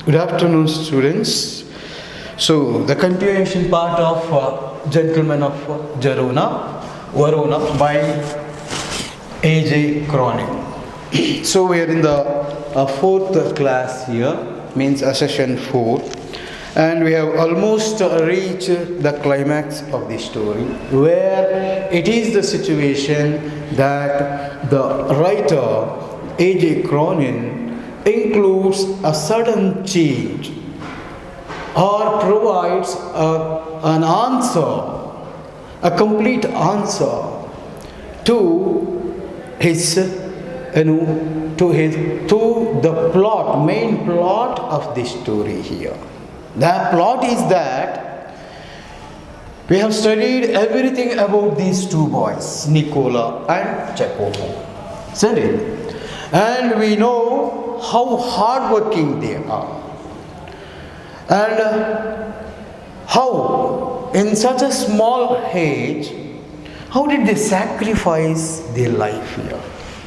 Good afternoon, students. So, the continuation part of Gentlemen of Verona by A.J. Cronin. So, we are in the fourth class here, means session 4, and we have almost reached the climax of the story, where it is the situation that the writer A.J. Cronin includes a sudden change or provides an answer, a complete answer to his, to the plot, main plot of the story here. The plot is that we have studied everything about these two boys, Nicola and Jacopo, isn't it? And we know how hardworking they are, and how in such a small age, how did they sacrifice their life here?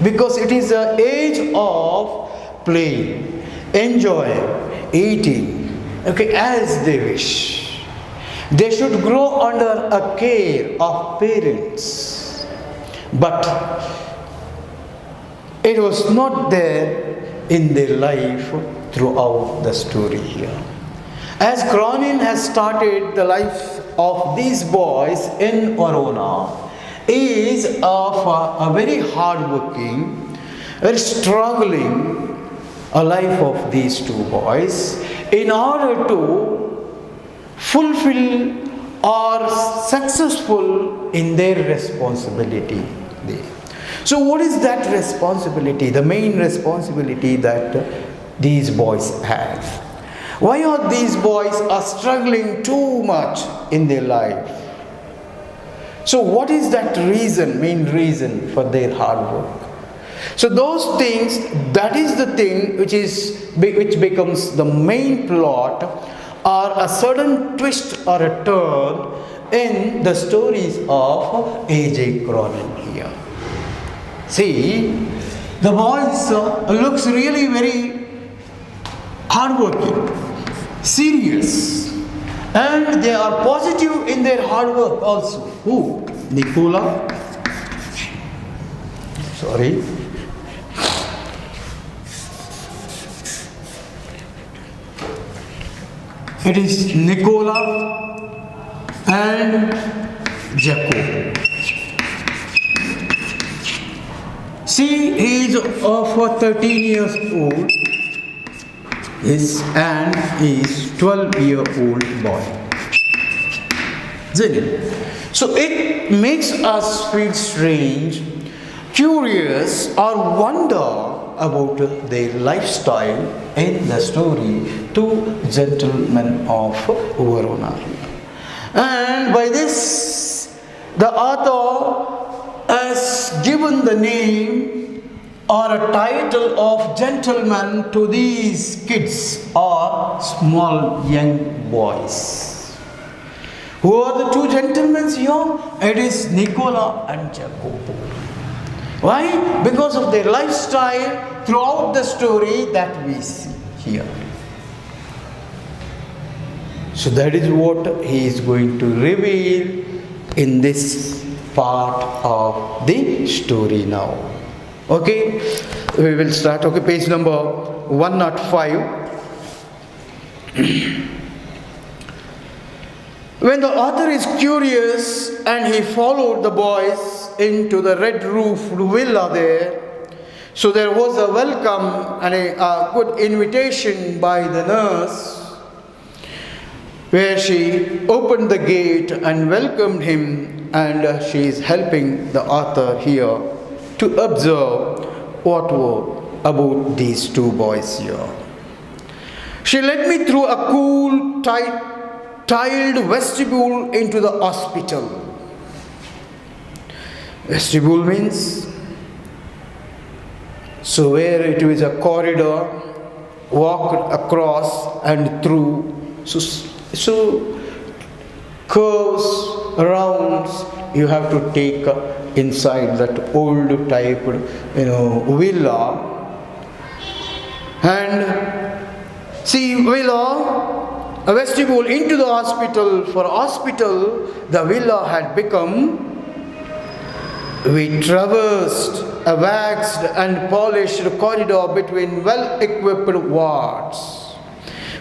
Because it is the age of playing, enjoying, eating, okay, as they wish. They should grow under a care of parents, but it was not there in their life throughout the story here. As Cronin has started the life of these boys in Verona, is of a very hardworking, very struggling life of these two boys in order to fulfill or successful in their responsibility. So what is that responsibility, the main responsibility that these boys have? Why are these boys are struggling too much in their life? So what is that reason, main reason for their hard work? So those things, that is the thing which becomes the main plot, or a sudden twist or a turn in the stories of A.J. Cronin here. See, the boys looks really very hardworking, serious, and they are positive in their hard work also. Who? Nicola. Sorry. It is Nicola and Jacopo. See, he is of 13 years old, and he is 12-year-old boy. So it makes us feel strange, curious, or wonder about their lifestyle in the story Two Gentlemen of Verona. And by this, the author has given the name or a title of gentleman to these kids or small young boys. Who are the two gentlemen here? It is Nicola and Jacopo. Why? Because of their lifestyle throughout the story that we see here. So that is what he is going to reveal in this part of the story now. Okay, we will start. Okay, page number 105. When the author is curious and he followed the boys into the red roofed villa there, so there was a welcome and a good invitation by the nurse, where she opened the gate and welcomed him, and she is helping the author here to observe what were about these two boys here. She led me through a cool, tiled vestibule into the hospital. Vestibule means, so where it was a corridor, walked across and through, so curves, rounds, you have to take inside that old type, villa. And See, villa, a vestibule into the hospital. For hospital, the villa had become. We traversed a waxed and polished corridor between well-equipped wards.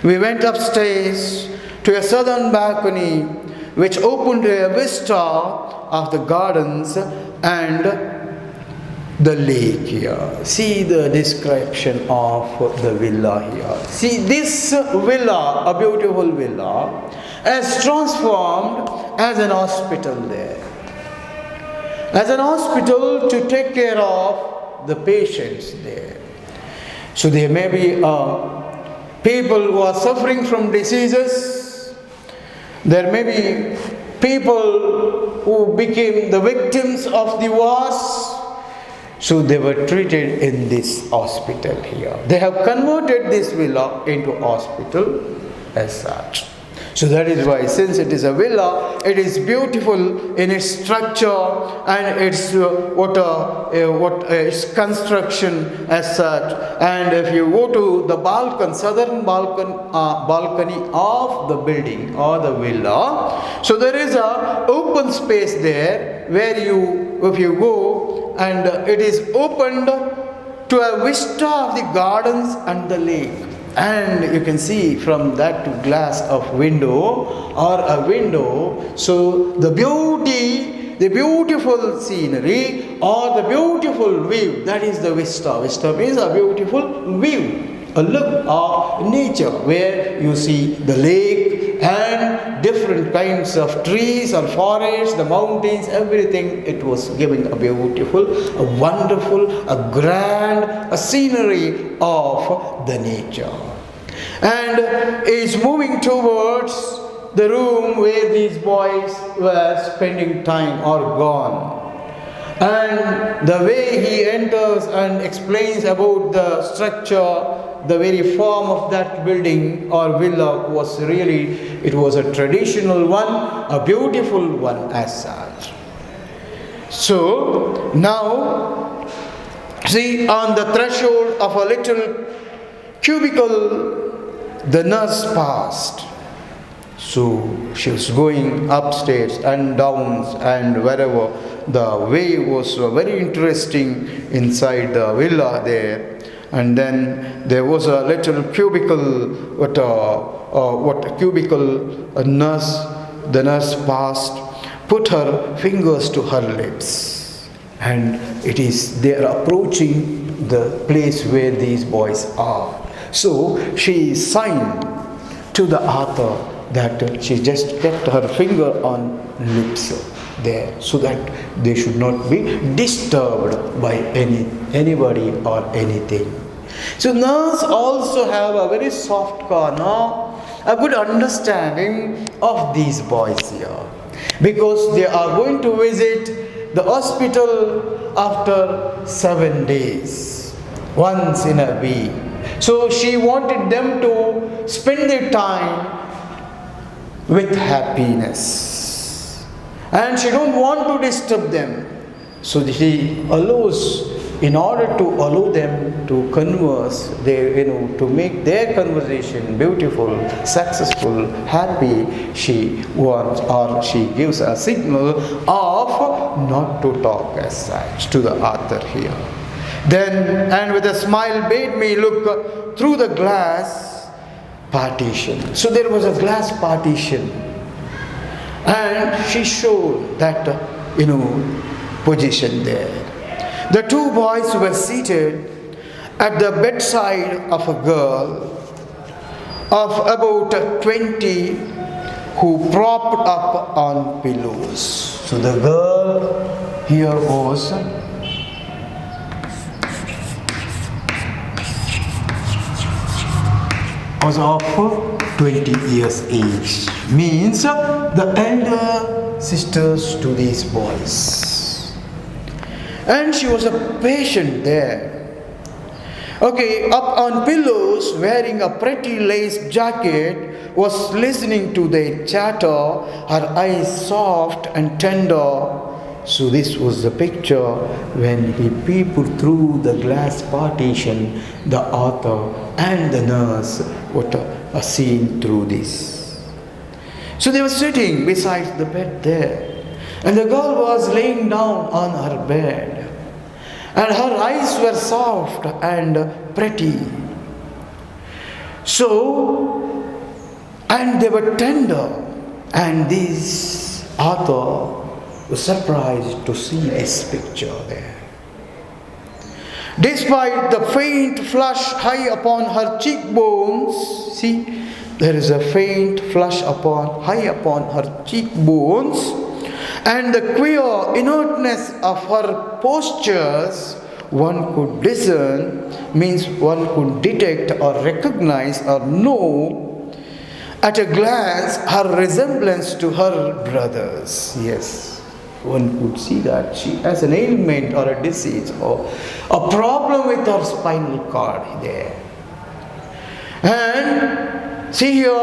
We went upstairs to a southern balcony which opened a vista of the gardens and the lake here. See the description of the villa here. See, this villa, a beautiful villa, is transformed as an hospital there. As an hospital to take care of the patients there. So there may be people who are suffering from diseases. There may be people who became the victims of the wars. So they were treated in this hospital here. They have converted this villa into hospital as such. So that is why, since it is a villa, it is beautiful in its structure and its its construction as such. And if you go to the balcony, southern balcony of the building or the villa, so there is a open space there where if you go, and it is opened to a vista of the gardens and the lake. And you can see from that glass of window or a window, so the beauty, the beautiful scenery or the beautiful view, that is the vista. Vista means a beautiful view, a look of nature where you see the lake and different kinds of trees or forests, the mountains, everything. It was giving a beautiful, a wonderful, a grand, a scenery of the nature. And is moving towards the room where these boys were spending time or gone. And the way he enters and explains about the structure, the very form of that building or villa was really, it was a traditional one, a beautiful one as such. So now, see, on the threshold of a little cubicle, the nurse passed. So she was going upstairs and downs and wherever. The way was very interesting inside the villa there. And then there was a little cubicle, the nurse passed, put her fingers to her lips. And it is, they are approaching the place where these boys are. So she signed to the author that she just kept her finger on lips there, so that they should not be disturbed by anybody or anything. So nurse also have a very soft corner, a good understanding of these boys here, because they are going to visit the hospital after 7 days, once in a week. So she wanted them to spend their time with happiness, and she don't want to disturb them. So she allows, in order to allow them to converse, to make their conversation beautiful, successful, happy, she wants, or she gives a signal of not to talk as such to the author here. Then, and with a smile, bade me look through the glass partition. So there was a glass partition, and she showed that, position there. The two boys were seated at the bedside of a girl of about 20 who propped up on pillows. So the girl here was of 20 years age, means the elder sisters to these boys. And she was a patient there. Okay, up on pillows, wearing a pretty lace jacket, was listening to their chatter, her eyes soft and tender. So this was the picture when he peeped through the glass partition, the author and the nurse what a scene through this. So they were sitting beside the bed there, and the girl was laying down on her bed, and her eyes were soft and pretty. So, and they were tender, and this author was surprised to see this picture there. Despite the faint flush high upon her cheekbones, see, there is a faint flush high upon her cheekbones, and the queer inertness of her postures, one could discern, means one could detect or recognize or know at a glance her resemblance to her brothers. Yes. One could see that she has an ailment or a disease or a problem with her spinal cord there. And see here,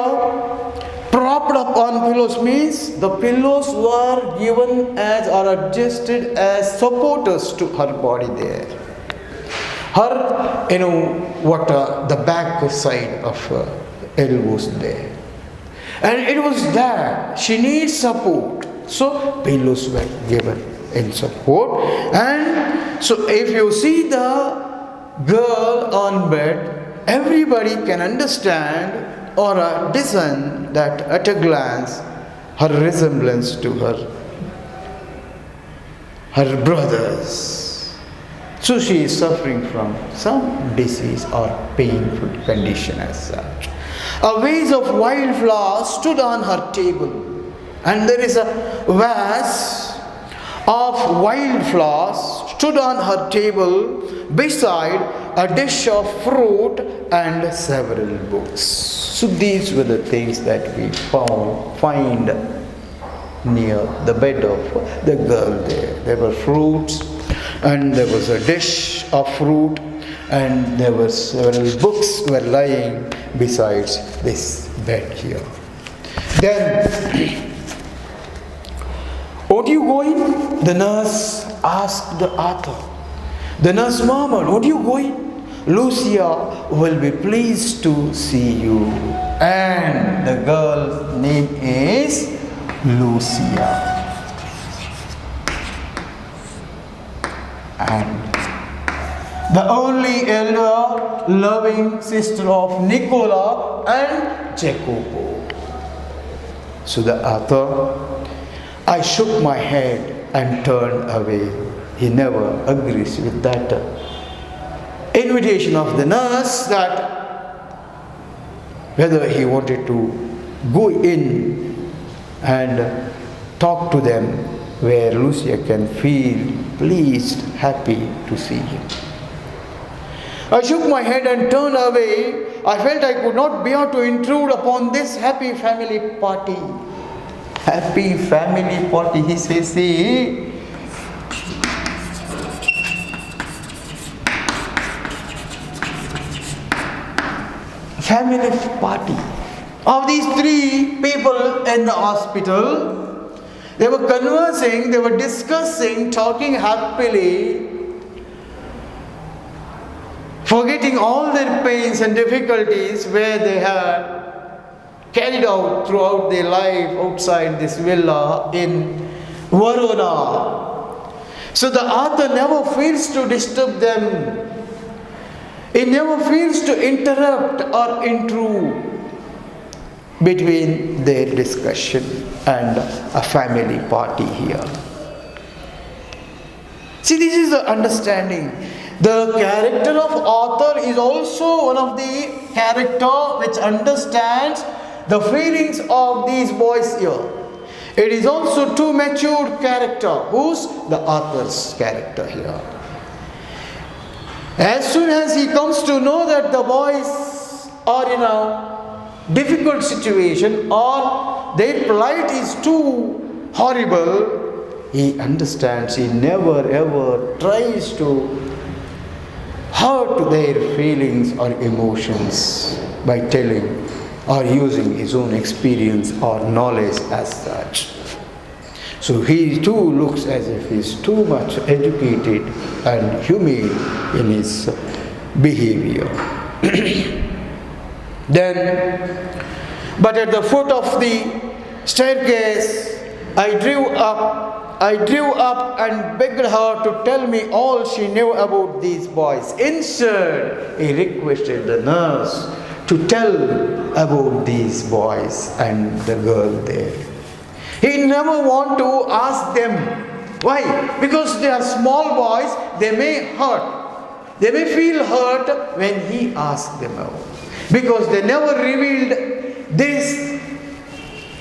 propped up on pillows means the pillows were given as or adjusted as supporters to her body there. Her, the back side of her elbows there. And it was that she needs support. So pillows were given in support. And so if you see the girl on bed, everybody can understand or discern that at a glance her resemblance to her brothers. So she is suffering from some disease or painful condition as such. A vase of wildflowers stood on her table. And there is a vase of wildflowers stood on her table beside a dish of fruit and several books. So these were the things that we find near the bed of the girl there. There were fruits, and there was a dish of fruit, and there were several books were lying besides this bed here. Then, "What are you going?" the nurse asked the author. The nurse murmured, "What are you going?" "Lucia will be pleased to see you." And the girl's name is Lucia. And the only elder, loving sister of Nicola and Jacopo. So the author, I shook my head and turned away. He never agrees with that invitation of the nurse, that whether he wanted to go in and talk to them where Lucia can feel pleased, happy to see him. I shook my head and turned away. I felt I could not bear to intrude upon this happy family party. Happy family party, he says, see. Family party of these three people in the hospital. They were conversing, they were discussing, talking happily, forgetting all their pains and difficulties where they had carried out throughout their life outside this villa in Verona. So the author never fails to disturb them. He never fails to interrupt or intrude between their discussion and a family party here. See, this is the understanding. The character of author is also one of the character which understands the feelings of these boys here. It is also too mature character. Who's the author's character here? As soon as he comes to know that the boys are in a difficult situation or their plight is too horrible, he understands. He never ever tries to hurt their feelings or emotions by telling or using his own experience or knowledge as such. So he too looks as if he is too much educated and humane in his behavior. But at the foot of the staircase, I drew up and begged her to tell me all she knew about these boys. Instead, he requested the nurse to tell about these boys and the girl there. He never wanted to ask them. Why? Because they are small boys, they may hurt. They may feel hurt when he asks them out. Because they never revealed this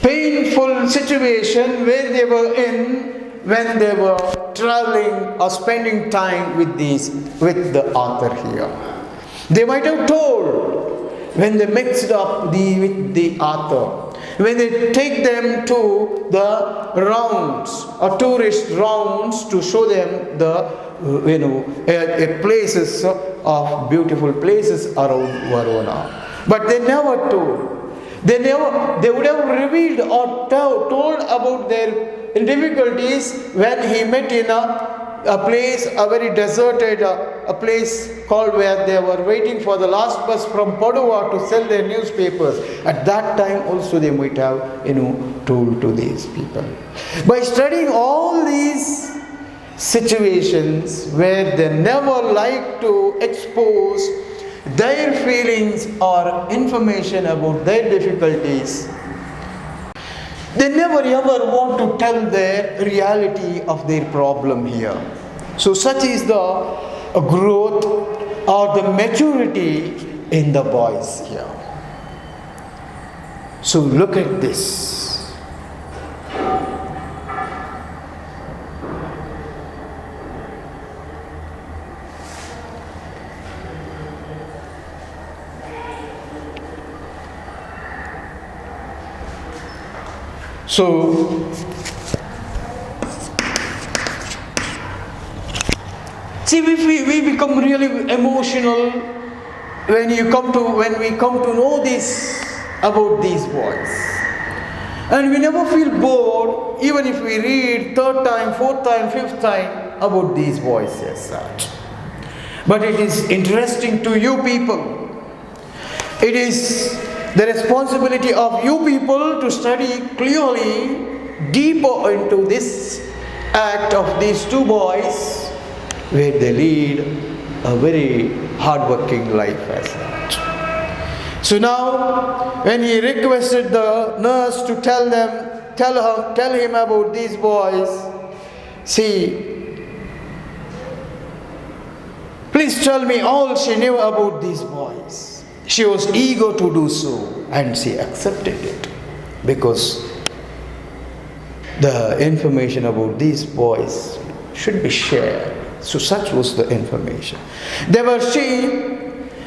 painful situation where they were in when they were traveling or spending time with the author here. They might have told when they mixed up with the author, when they take them to the rounds or tourist rounds to show them the places of beautiful places around Verona. But they never told. They would have revealed or told about their difficulties when he met in a place, a very deserted, a place called where they were waiting for the last bus from Padua to sell their newspapers. At that time also they might have, told to these people. By studying all these situations where they never like to expose their feelings or information about their difficulties, they never ever want to tell the reality of their problem here. So such is the growth or the maturity in the boys here. So look at this. So, see, we become really emotional when we come to know this about these boys. And we never feel bored even if we read third time, fourth time, fifth time about these boys as such. But it is interesting to you people. It is the responsibility of you people to study clearly deeper into this act of these two boys where they lead a very hard-working life as such. So now when he requested the nurse to tell him about these boys, see, please tell me all she knew about these boys. She was eager to do so and she accepted it because the information about these boys should be shared. So such was the information. She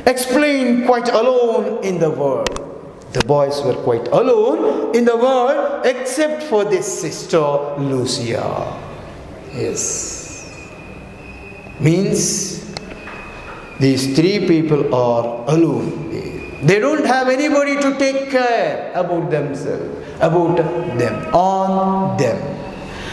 explained quite alone in the world. The boys were quite alone in the world except for this sister Lucia. Yes. Means these three people are alone. They don't have anybody to take care about themselves, about them, on them.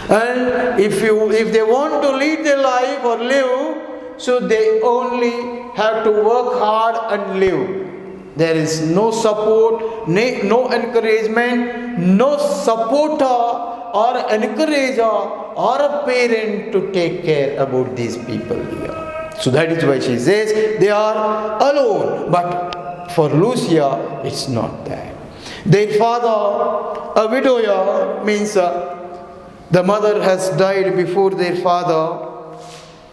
And if they want to lead their life or live, so they only have to work hard and live. There is no support, no encouragement, no supporter or encourager or a parent to take care about these people here. So that is why she says they are alone. But for Lucia, it's not that. Their father, a widower, means the mother has died before their father.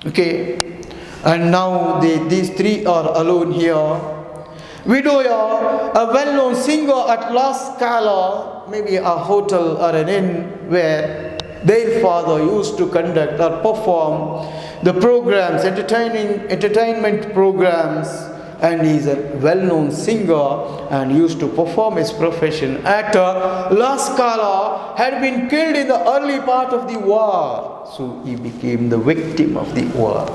Okay. And now these three are alone here. Widower, a well-known singer at La Scala, maybe a hotel or an inn where their father used to conduct or perform the programs, entertainment programs, and he is a well-known singer and used to perform his profession. Actor La Scala had been killed in the early part of the war, so he became the victim of the war.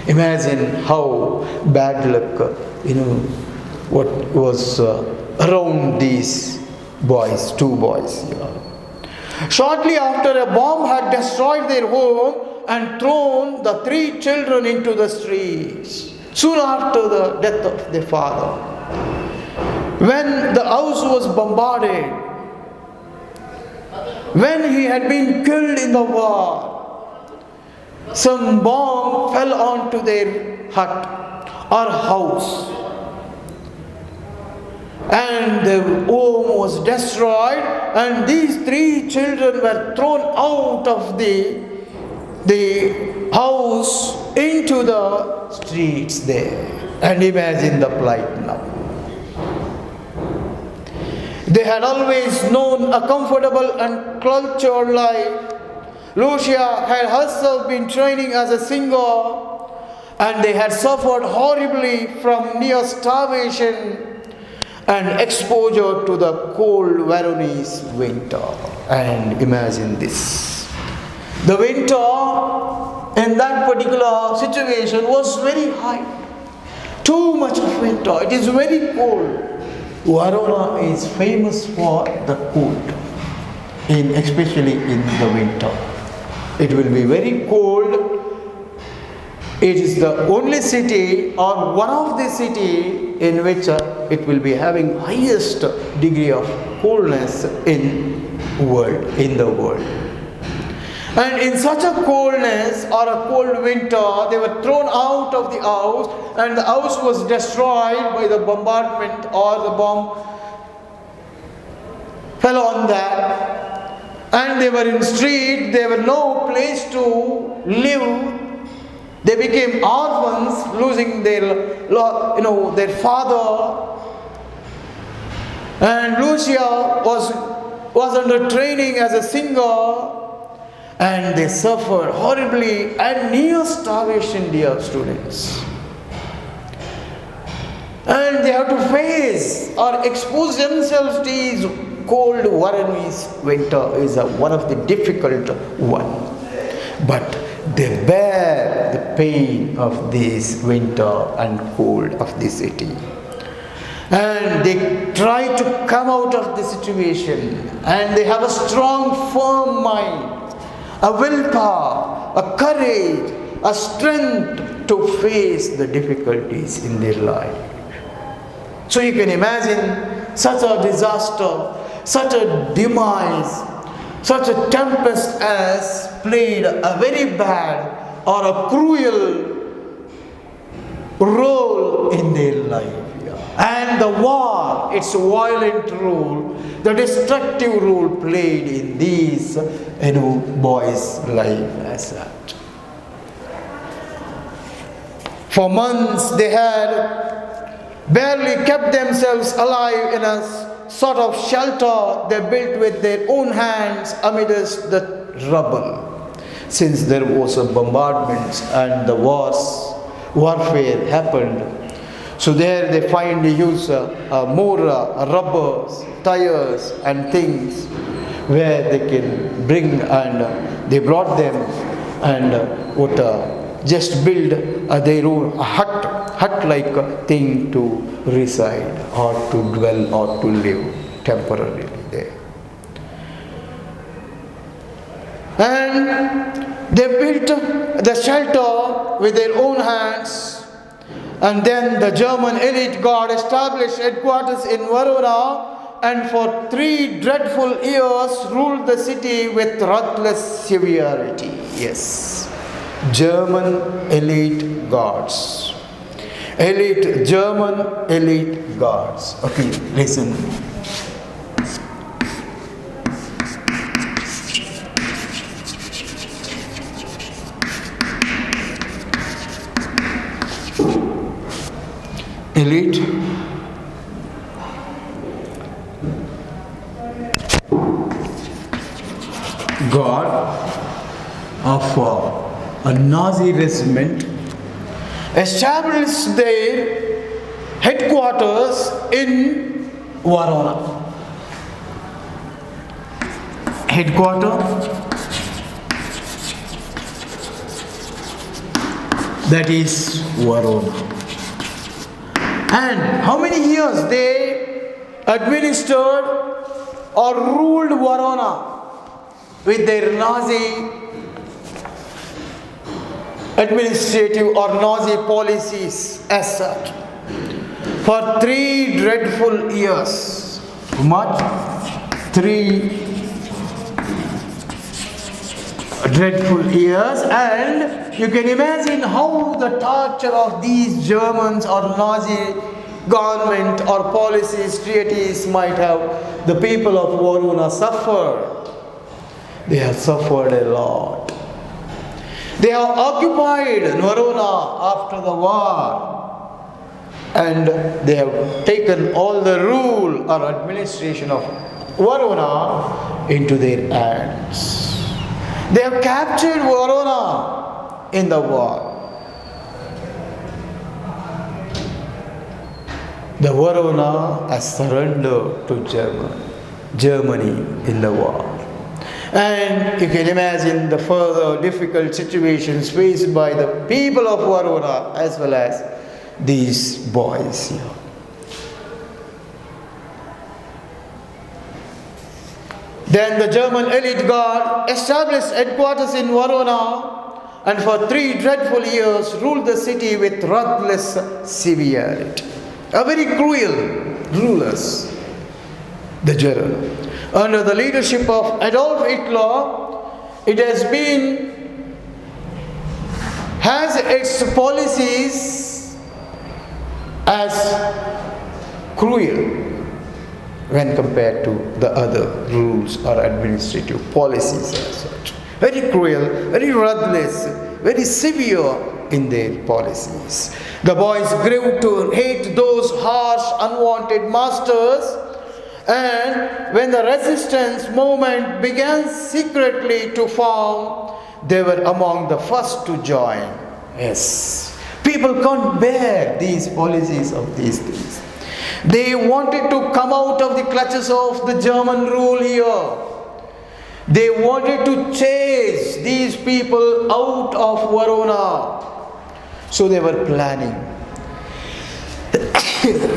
Imagine how bad luck, what was around these boys, two boys here. Shortly after, a bomb had destroyed their home and thrown the three children into the streets. Soon after the death of their father, when the house was bombarded, when he had been killed in the war, some bomb fell onto their hut or house, and the home was destroyed, and these 3 children were thrown out of the house into the streets there. And imagine the plight now. They had always known a comfortable and cultured life. Lucia had herself been training as a singer, and they had suffered horribly from near starvation and exposure to the cold Veronese winter. And imagine this. The winter in that particular situation was very high. Too much of winter. It is very cold. Verona is famous for the cold, especially in the winter. It will be very cold. It is the only city or one of the city in which it will be having highest degree of coldness in the world. And in such a coldness or a cold winter, they were thrown out of the house, and the house was destroyed by the bombardment, or the bomb fell on that, and they were in the street. There were no place to live. They became orphans, losing their father. And Lucia was under training as a singer, and they suffered horribly and near starvation, dear students. And they have to face or expose themselves to these cold Veronese winter is one of the difficult one. But they bear the pain of this winter and cold of the city. And they try to come out of the situation, and they have a strong, firm mind, a willpower, a courage, a strength to face the difficulties in their life. So you can imagine such a disaster, such a demise, such a tempest has played a very bad or a cruel role in their life. And the war, its violent role, the destructive role played in these boys' life as such. For months they had barely kept themselves alive in a sort of shelter they built with their own hands amidst the rubble. Since there was a bombardment and the warfare happened, so there they use more rubbers, tires and things where they can bring, and they brought them and just build their own hut-like thing to reside or to dwell or to live temporarily there. And they built the shelter with their own hands. And then the German elite guard established headquarters in Verona, and for 3 dreadful years ruled the city with ruthless severity. Yes, German elite guards. German elite guards. Okay, listen. Elite guard of a Nazi regiment established their headquarters in Verona. That is Verona. And how many years they administered or ruled Verona with their Nazi administrative or Nazi policies as such. for 3 dreadful years. Much? 3 dreadful years, and you can imagine how the torture of these Germans or Nazi government or policies, treaties might have the people of Verona suffered. They have suffered a lot. They have occupied Verona after the war, and they have taken all the rule or administration of Verona into their hands. They have captured Verona in the war. The Verona has surrendered to Germany in the war. And you can imagine the further difficult situations faced by the people of Verona as well as these boys here. Then the German elite guard established headquarters in Verona and for 3 dreadful years ruled the city with ruthless severity. A very cruel rulers, the German. Under the leadership of Adolf Hitler, it has its policies as cruel when compared to the other rules or administrative policies as such. Very cruel, very ruthless, very severe in their policies. The boys grew to hate those harsh, unwanted masters, and when the resistance movement began secretly to form, they were among the first to join. Yes, people can't bear these policies of these things. They wanted to come out of the clutches of the German rule here. They wanted to chase these people out of Verona. So they were planning.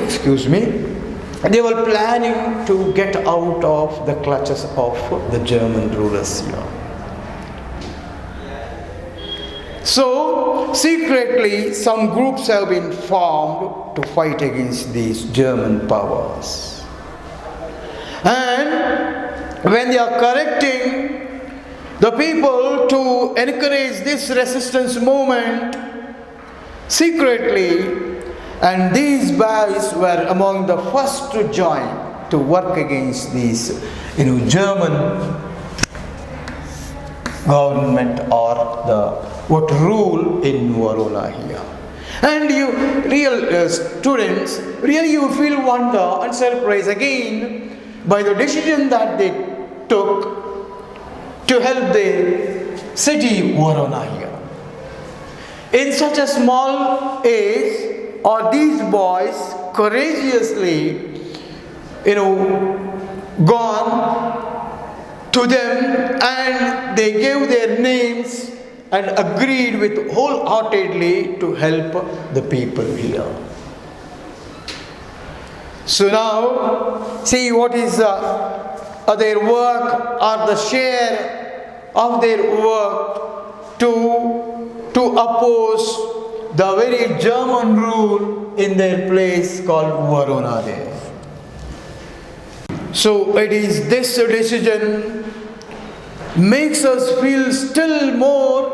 Excuse me. They were planning to get out of the clutches of the German rulers here. So, secretly, some groups have been formed to fight against these German powers. And when they are correcting the people to encourage this resistance movement secretly, and these boys were among the first to join to work against these, German government or what rule in Verona here. And you students, really you feel wonder and surprise again by the decision that they took to help the city Verona here. In such a small age, or these boys courageously, gone to them and they gave their names and agreed with wholeheartedly to help the people here. So now, see what is their work or the share of their work to oppose the very German rule in their place called Verona there. So it is this decision makes us feel still more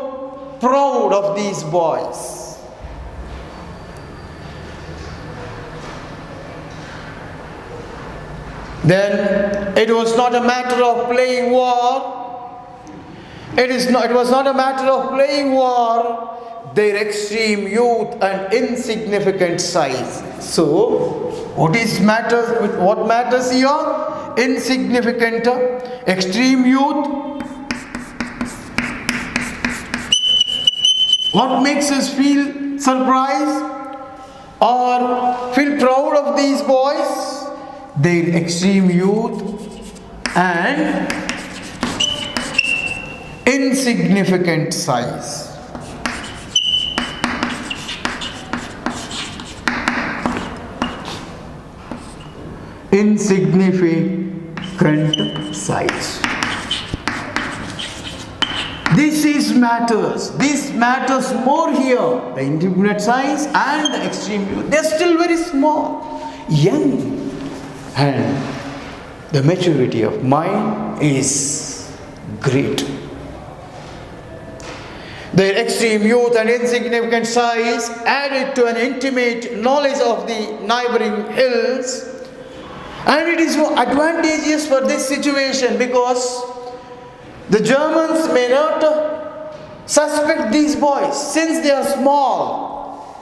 proud of these boys. Then it was not a matter of playing war. It was not a matter of playing war. Their extreme youth and insignificant size. So, what matters here? Insignificant, extreme youth. What makes us feel surprised or feel proud of these boys? Their extreme youth and insignificant size. Insignificant size. This is matters. This matters more here. The intermediate science and the extreme youth. They're still very small, young, and the maturity of mind is great. Their extreme youth and insignificant size added to an intimate knowledge of the neighboring hills, and it is advantageous for this situation because the Germans may not suspect these boys since they are small.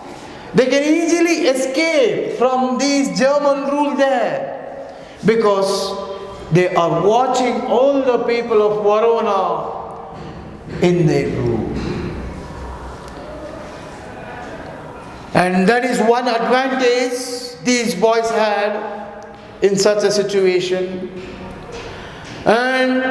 They can easily escape from these German rule there because they are watching all the people of Verona in their rule. And that is one advantage these boys had in such a situation. And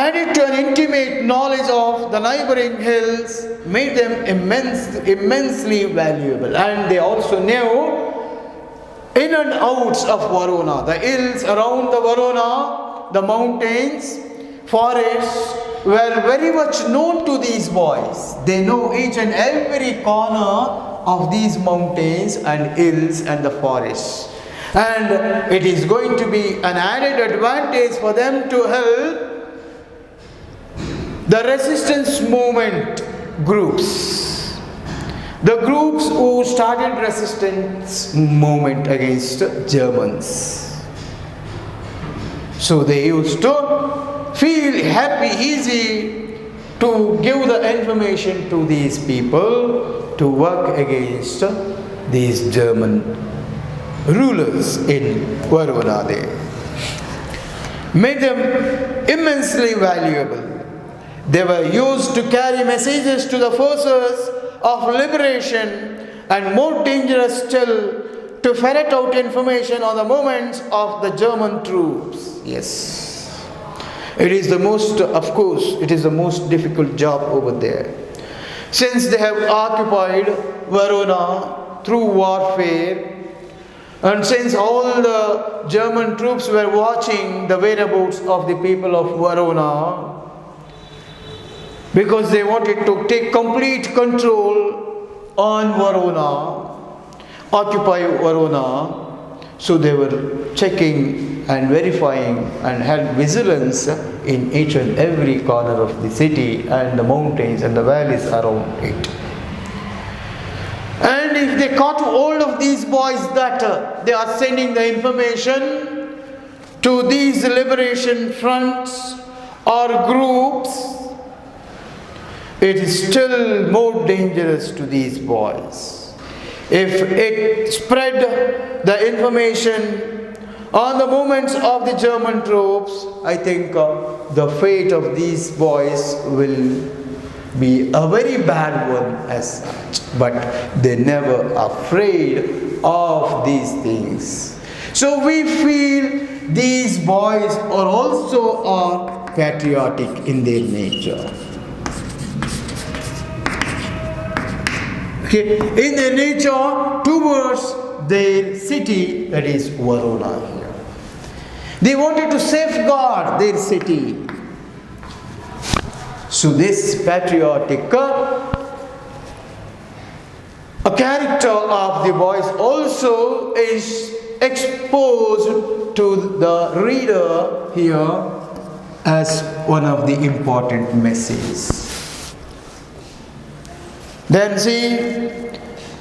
added to an intimate knowledge of the neighboring hills made them immensely valuable. And they also knew in and outs of Verona, the hills around the Verona, the mountains, forests were very much known to these boys. They know each and every corner of these mountains and hills and the forests. And it is going to be an added advantage for them to help the resistance movement groups. The groups who started resistance movement against Germans. So they used to feel happy, easy to give the information to these people to work against these German rulers in Verona there. Made them immensely valuable. They were used to carry messages to the forces of liberation, and more dangerous still, to ferret out information on the movements of the German troops. Yes. It is the most, of course, it is the most difficult job over there. Since they have occupied Verona through warfare, and since all the German troops were watching the whereabouts of the people of Verona, because they wanted to take complete control on Verona, occupy Verona, so they were checking and verifying and had vigilance in each and every corner of the city and the mountains and the valleys around it. And if they caught hold of these boys that they are sending the information to these liberation fronts or groups, it is still more dangerous to these boys. If it spread the information on the movements of the German troops, I think the fate of these boys will be a very bad one as such. But they never afraid of these things. So we feel these boys are also patriotic in their nature. Okay. In their nature towards their city, that is Verona here. They wanted to safeguard their city. So this patriotic a character of the boys also is exposed to the reader here as one of the important messages. Then see,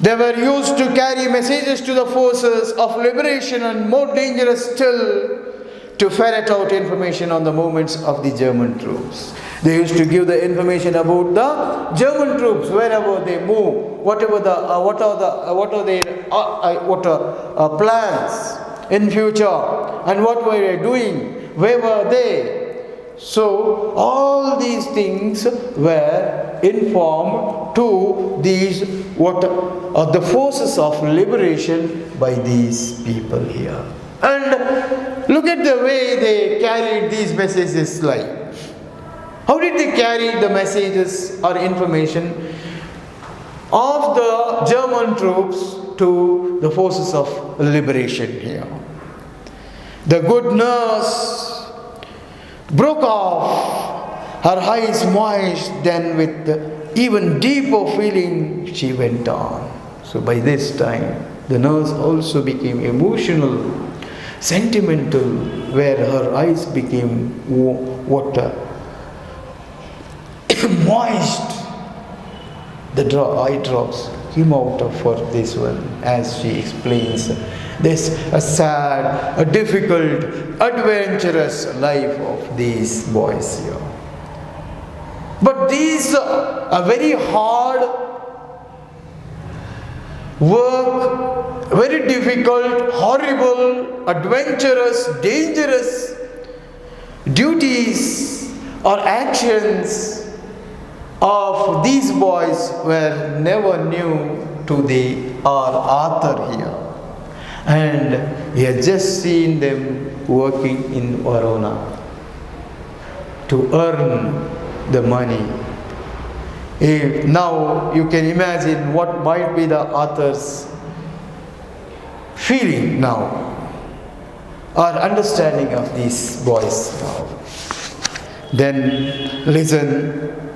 they were used to carry messages to the forces of liberation, and more dangerous still, to ferret out information on the movements of the German troops. They used to give the information about the German troops wherever they move, what are their plans in future, and what were they doing, where were they. So all these things were informed to these the forces of liberation by these people here. And look at the way they carried these messages like. How did they carry the messages or information of the German troops to the forces of liberation here? The good nurse broke off her eyes moist, then with even deeper feeling, she went on. So by this time, the nurse also became emotional, sentimental, where her eyes became water, moist. The eye drops came out of her this one, as she explains this a sad, a difficult, adventurous life of these boys here. But these are very hard work, very difficult, horrible, adventurous, dangerous duties or actions of these boys were never new to the our author here. And he had just seen them working in Verona to earn the money. Now you can imagine what might be the author's feeling now, or understanding of these boys now. Then listen.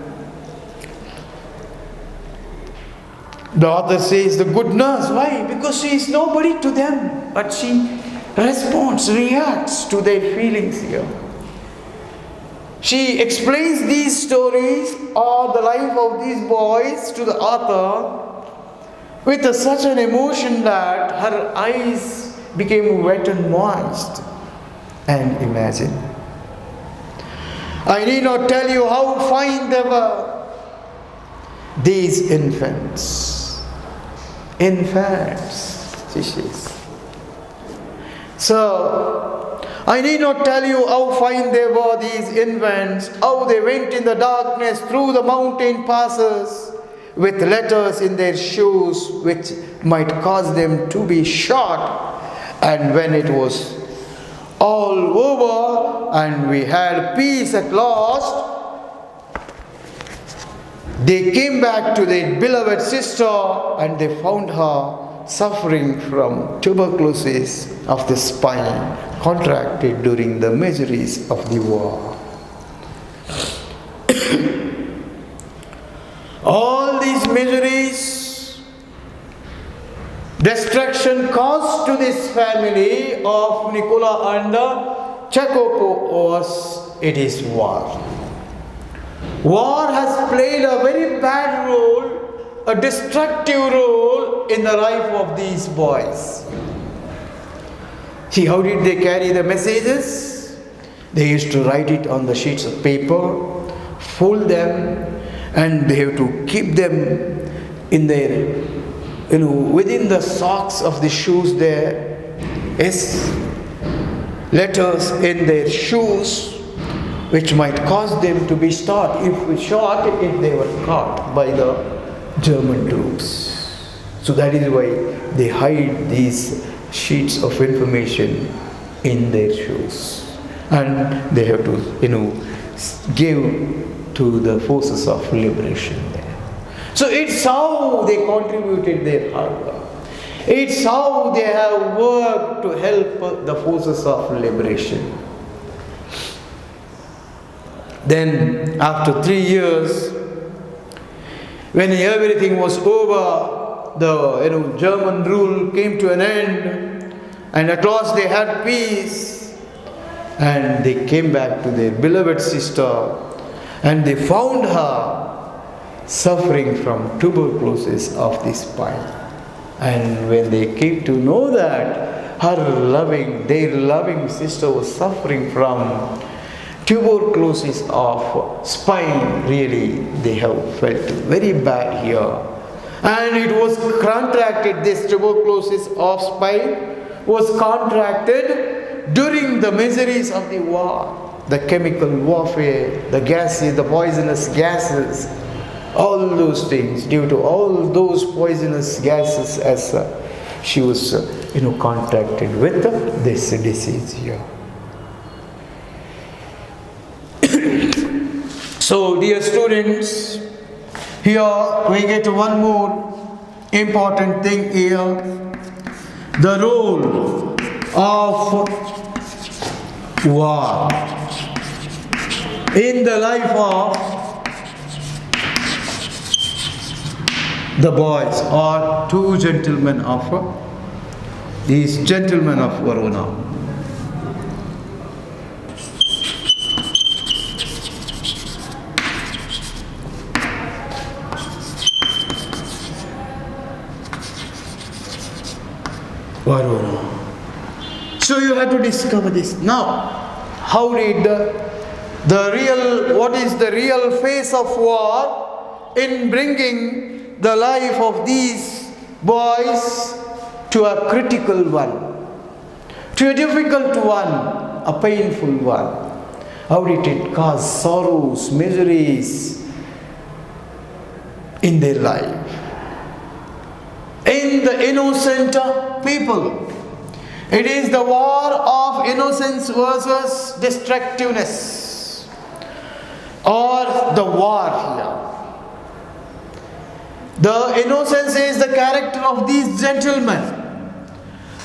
The author says, the good nurse, why? Because she is nobody to them, but she responds, reacts to their feelings here. She explains these stories or the life of these boys to the author with such an emotion that her eyes became wet and moist. And imagine, I need not tell you how fine they were, these infants. Infants, she says. So, I need not tell you how fine they were, these infants, how they went in the darkness through the mountain passes with letters in their shoes which might cause them to be shot. And when it was all over and we had peace at last, they came back to their beloved sister and they found her suffering from tuberculosis of the spine contracted during the miseries of the war. All these miseries, destruction caused to this family of Nicola and Jacopo was, it is war. War has played a very bad role, a destructive role in the life of these boys. See, how did they carry the messages? They used to write it on the sheets of paper, fold them, and they have to keep them in their, within the socks of the shoes there. Yes, letters in their shoes, which might cause them to be shot if they were caught by the German troops. So that is why they hide these sheets of information in their shoes. And they have to, give to the forces of liberation there. So it's how they contributed their hard work. It's how they have worked to help the forces of liberation. Then, after 3 years, when everything was over, the German rule came to an end, and at last they had peace, and they came back to their beloved sister, and they found her suffering from tuberculosis of the spine. And when they came to know that their loving sister was suffering from tuberculosis of spine, really they have felt very bad here. And it was contracted, this tuberculosis of spine was contracted during the miseries of the war, the chemical warfare, the gases, the poisonous gases, all those things. Due to all those poisonous gases, as she was contracted with this disease here. So, dear students, here we get one more important thing here. The role of war in the life of the boys are two gentlemen of these gentlemen of Verona. Verona. So you have to discover this. Now, how did what is the real face of war in bringing the life of these boys to a critical one, to a difficult one, a painful one? How did it cause sorrows, miseries in their life? In the innocent people. It is the war of innocence versus destructiveness, or the war here. The innocence is the character of these gentlemen,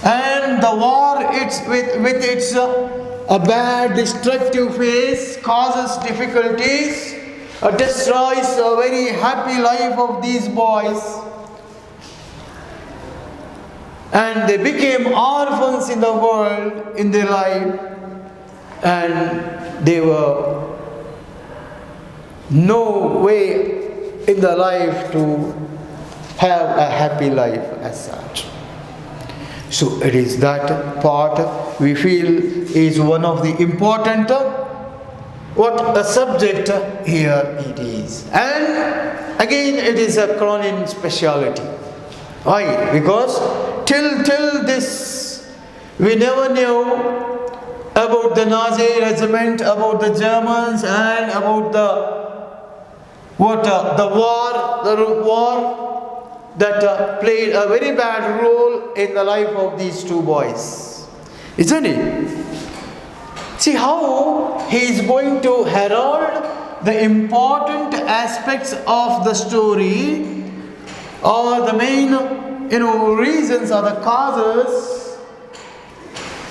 and the war with its a bad destructive face causes difficulties, destroys a very happy life of these boys. And they became orphans in the world, in their life, and they were no way in their life to have a happy life as such. So it is that part we feel is one of the important what a subject here it is. And again it is a Cronin speciality. Why? Because till this we never knew about the Nazi regiment, about the Germans, and about the war that played a very bad role in the life of these two boys, isn't it? See how he is going to herald the important aspects of the story, or the main reasons or the causes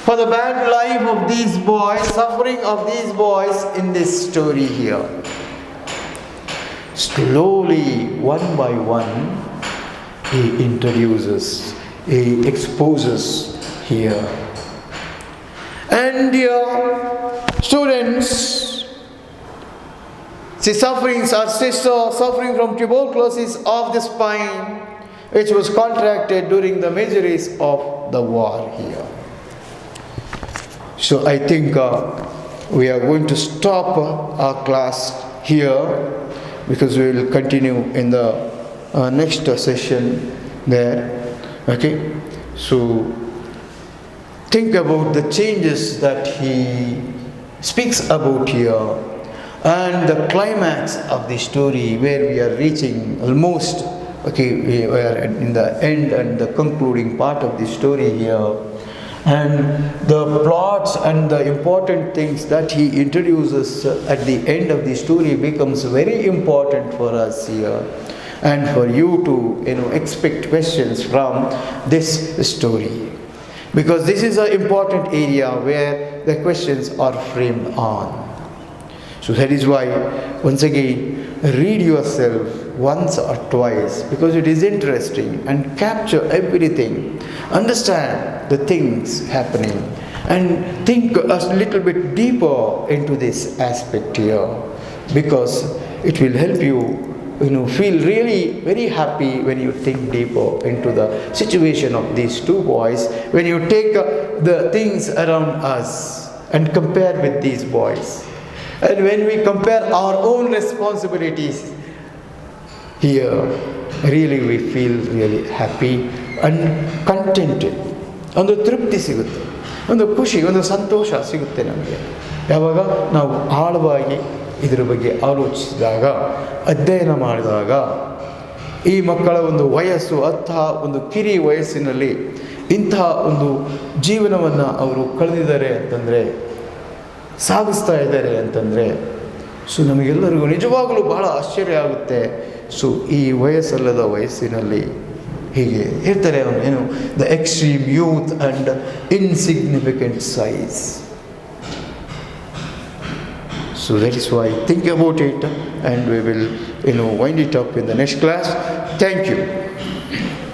for the bad life of these boys, suffering of these boys in this story here. Slowly, one by one, he introduces, he exposes here. And dear students, see, suffering from tuberculosis of the spine, which was contracted during the miseries of the war here. So I think we are going to stop our class here, because we will continue in the next session there. Okay, so think about the changes that he speaks about here, and the climax of the story where we are reaching almost. Okay, we are in the end and the concluding part of the story here, and the plots and the important things that he introduces at the end of the story becomes very important for us here, and for you to expect questions from this story, because this is an important area where the questions are framed on. So that is why, once again, read yourself once or twice, because it is interesting, and capture everything, understand the things happening, and think a little bit deeper into this aspect here, because it will help you feel really very happy when you think deeper into the situation of these two boys, when you take the things around us and compare with these boys. And when we compare our own responsibilities here, really we feel really happy and contented. ಒಂದು ತೃಪ್ತಿ ಸಿಗುತ್ತೆ, ಒಂದು ಖುಷಿ, ಒಂದು ಸಂತೋಷ ಸಿಗುತ್ತೆ ನಮಗೆ ಯಾವಾಗ ನಾವು ಆಳವಾಗಿ ಇದರ ಬಗ್ಗೆ ಆಲೋಚಿಸಿದಾಗ, ಅಧ್ಯಯನ ಮಾಡಿದಾಗ. ಈ ಮಕ್ಕಳ ಒಂದು ವಯಸ್ಸು, ಅಂತಹ ಒಂದು ಕಿರಿ ವಯಸ್ಸಿನಲ್ಲಿ ಇಂತಹ ಒಂದು ಜೀವನವನ್ನು ಅವರು ಕಳೆದಿದ್ದಾರೆ ಅಂತಂದರೆ, ಸಾಗಿಸ್ತಾ ಇದ್ದಾರೆ ಅಂತಂದರೆ, ಸೊ ನಮಗೆಲ್ಲರಿಗೂ ನಿಜವಾಗಲೂ ಬಹಳ ಆಶ್ಚರ್ಯ ಆಗುತ್ತೆ. ಸೊ ಈ ವಯಸ್ಸಲ್ಲದ ವಯಸ್ಸಿನಲ್ಲಿ ಹೀಗೆ ಇರ್ತಾರೆ the extreme youth and insignificant size. So that is why think about it, and we will wind it up in the next class. Thank you.